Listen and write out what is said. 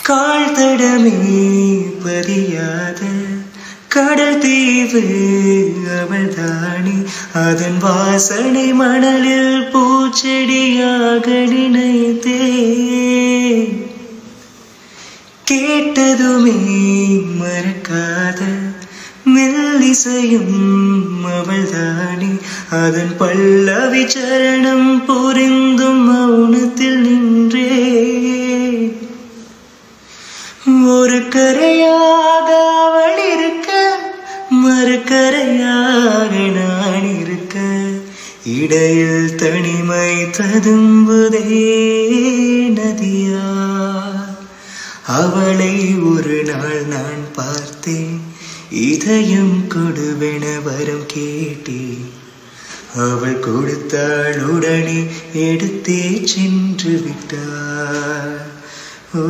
கால்தடமே பதியாத கடல் தீவு அவள்தானே, அதன் வாசனை மணலில் பூச்செடியாக நினைத்தே. கேட்டதுமே மறக்காத மெல்லிசையும் அவள்தானே, அதன் பல்லவி சரணம் புரிந்தும் மௌனத்தில் நின்றே. ஒரு கரையாக அவள் இருக்க, மறுக்கரையாக நான் இருக்க, இடையில் தனிமை ததும்புதே நதியா. அவளை ஒரு நாள் நான் பார்த்தேன், இதயம் கொடுவென வரம் கேட்டேன். அவள் கொடுத்தாள், உடனே எடுத்தே சென்று விட்டாள். ஓ